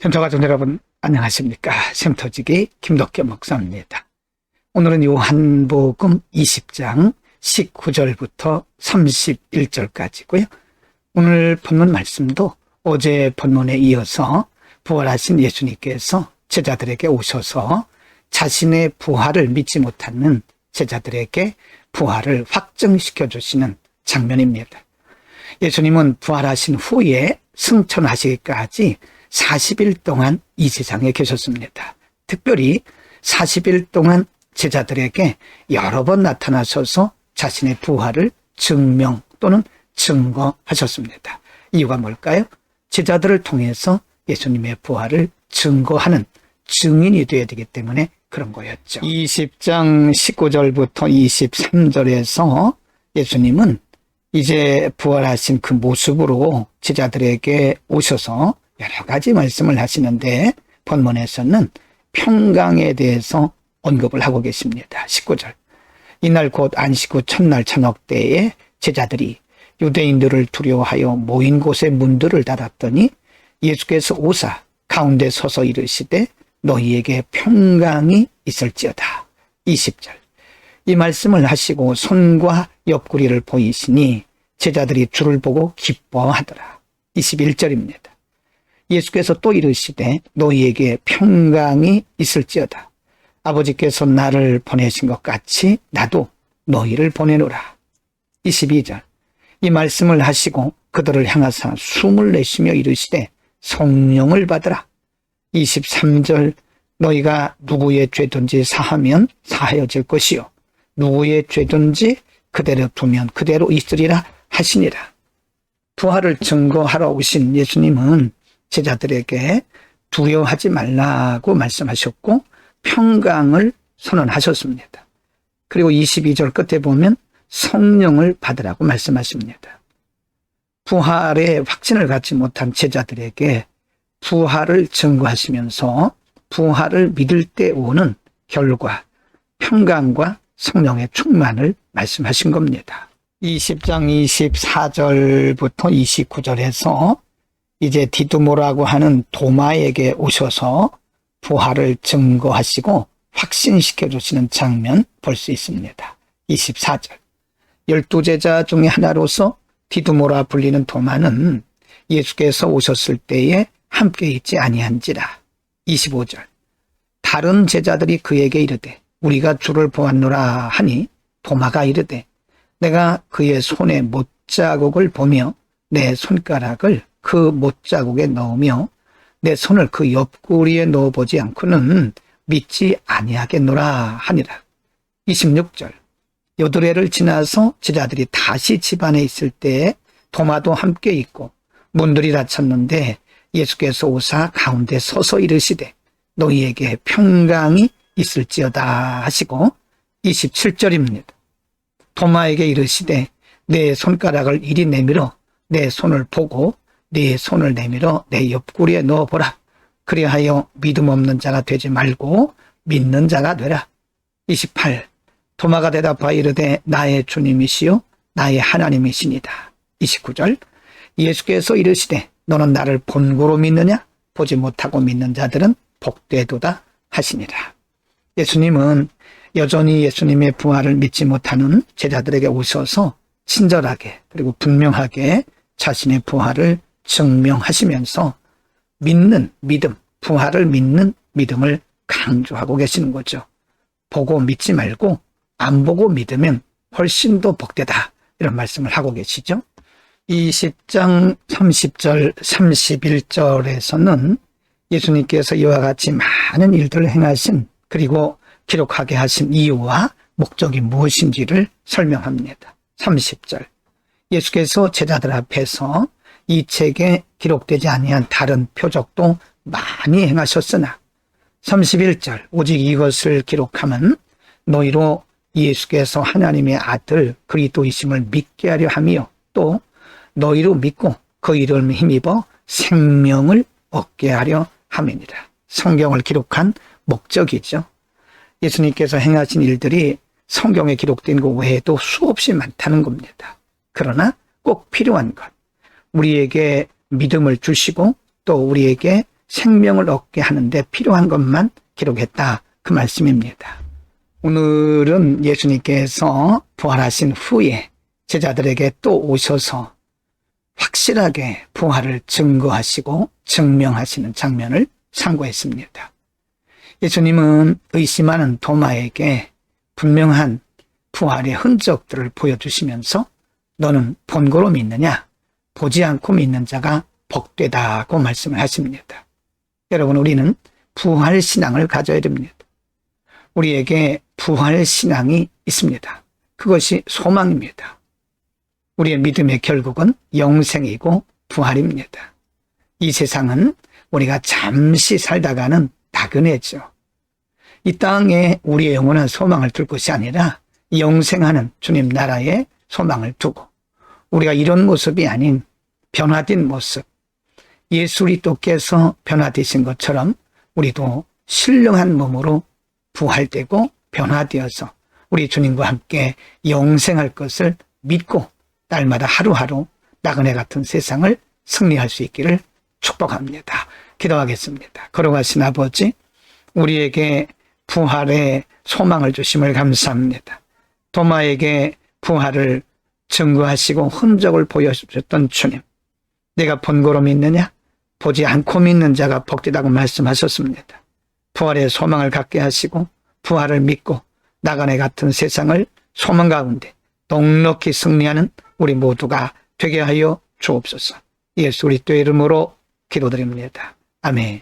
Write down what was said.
샘터가족 여러분 안녕하십니까. 샘터지기 김덕겸 목사입니다. 오늘은 요한복음 20장 19절부터 31절까지고요. 오늘 본문 말씀도 어제 본문에 이어서 부활하신 예수님께서 제자들에게 오셔서 자신의 부활을 믿지 못하는 제자들에게 부활을 확증시켜 주시는 장면입니다. 예수님은 부활하신 후에 승천하시기까지 40일 동안 이 세상에 계셨습니다. 특별히 40일 동안 제자들에게 여러 번 나타나셔서 자신의 부활을 증명 또는 증거하셨습니다. 이유가 뭘까요? 제자들을 통해서 예수님의 부활을 증거하는 증인이 되어야 되기 때문에 그런 거였죠. 20장 19절부터 23절에서 예수님은 이제 부활하신 그 모습으로 제자들에게 오셔서 여러 가지 말씀을 하시는데 본문에서는 평강에 대해서 언급을 하고 계십니다. 19절. 이날 곧 안식 후 첫날 저녁 때에 제자들이 유대인들을 두려워하여 모인 곳에 문들을 닫았더니 예수께서 오사 가운데 서서 이르시되 너희에게 평강이 있을지어다. 20절. 이 말씀을 하시고 손과 옆구리를 보이시니 제자들이 주를 보고 기뻐하더라. 21절입니다. 예수께서 또 이르시되 너희에게 평강이 있을지어다. 아버지께서 나를 보내신 것 같이 나도 너희를 보내노라. 22절. 이 말씀을 하시고 그들을 향하사 숨을 내쉬며 이르시되 성령을 받으라. 23절. 너희가 누구의 죄든지 사하면 사하여질 것이요 누구의 죄든지 그대로 두면 그대로 있으리라 하시니라. 부활을 증거하러 오신 예수님은 제자들에게 두려워하지 말라고 말씀하셨고 평강을 선언하셨습니다. 그리고 22절 끝에 보면 성령을 받으라고 말씀하십니다. 부활의 확신을 갖지 못한 제자들에게 부활을 증거하시면서 부활을 믿을 때 오는 결과 평강과 성령의 충만을 말씀하신 겁니다. 20장 24절부터 29절에서 이제 디두모라고 하는 도마에게 오셔서 부활을 증거하시고 확신시켜 주시는 장면 볼 수 있습니다. 24절. 12제자 중에 하나로서 디두모라 불리는 도마는 예수께서 오셨을 때에 함께 있지 아니한지라. 25절. 다른 제자들이 그에게 이르되 우리가 주를 보았노라 하니 도마가 이르되 내가 그의 손에 못자국을 보며 내 손가락을 그 못자국에 넣으며 내 손을 그 옆구리에 넣어보지 않고는 믿지 아니하겠노라 하니라. 26절. 여드레를 지나서 제자들이 다시 집안에 있을 때에 도마도 함께 있고 문들이 닫혔는데 예수께서 오사 가운데 서서 이르시되 너희에게 평강이 있을지어다 하시고 27절입니다. 도마에게 이르시되 내 손가락을 이리 내밀어 내 손을 보고 네 손을 내밀어 내 옆구리에 넣어보라. 그리하여 믿음 없는 자가 되지 말고 믿는 자가 되라. 28. 도마가 대답하여 이르되 나의 주님이시요 나의 하나님이시니다. 29절. 예수께서 이르시되 너는 나를 본고로 믿느냐? 보지 못하고 믿는 자들은 복되도다 하시니라. 예수님은 여전히 예수님의 부활을 믿지 못하는 제자들에게 오셔서 친절하게 그리고 분명하게 자신의 부활을 증명하시면서 믿는 믿음, 부활을 믿는 믿음을 강조하고 계시는 거죠. 보고 믿지 말고 안 보고 믿으면 훨씬 더 복되다 이런 말씀을 하고 계시죠. 20장 30절 31절에서는 예수님께서 이와 같이 많은 일들을 행하신 그리고 기록하게 하신 이유와 목적이 무엇인지를 설명합니다. 30절. 예수께서 제자들 앞에서 이 책에 기록되지 아니한 다른 표적도 많이 행하셨으나 31절. 오직 이것을 기록하면 너희로 예수께서 하나님의 아들 그리스도이심을 믿게 하려 하며 또 너희로 믿고 그 이름을 힘입어 생명을 얻게 하려 함이니라. 성경을 기록한 목적이죠. 예수님께서 행하신 일들이 성경에 기록된 것 외에도 수없이 많다는 겁니다. 그러나 꼭 필요한 것, 우리에게 믿음을 주시고 또 우리에게 생명을 얻게 하는데 필요한 것만 기록했다. 그 말씀입니다. 오늘은 예수님께서 부활하신 후에 제자들에게 또 오셔서 확실하게 부활을 증거하시고 증명하시는 장면을 상고했습니다. 예수님은 의심하는 도마에게 분명한 부활의 흔적들을 보여주시면서 너는 본고로 믿느냐? 보지 않고 믿는 자가 복되다고 말씀을 하십니다. 여러분, 우리는 부활신앙을 가져야 됩니다. 우리에게 부활신앙이 있습니다. 그것이 소망입니다. 우리의 믿음의 결국은 영생이고 부활입니다. 이 세상은 우리가 잠시 살다가는 나그네죠. 이 땅에 우리의 영원한 소망을 둘 것이 아니라 영생하는 주님 나라에 소망을 두고 우리가 이런 모습이 아닌 변화된 모습, 예수 그리스도께서 변화되신 것처럼 우리도 신령한 몸으로 부활되고 변화되어서 우리 주님과 함께 영생할 것을 믿고 날마다 하루하루 나그네 같은 세상을 승리할 수 있기를 축복합니다. 기도하겠습니다. 걸어가신 아버지, 우리에게 부활의 소망을 주심을 감사합니다. 도마에게 부활을 증거하시고 흔적을 보여주셨던 주님, 내가 본고로 믿느냐? 보지 않고 믿는 자가 복되다고 말씀하셨습니다. 부활의 소망을 갖게 하시고 부활을 믿고 나그네 같은 세상을 소망 가운데 넉넉히 승리하는 우리 모두가 되게 하여 주옵소서. 예수 그리스도의 이름으로 기도드립니다. 아멘.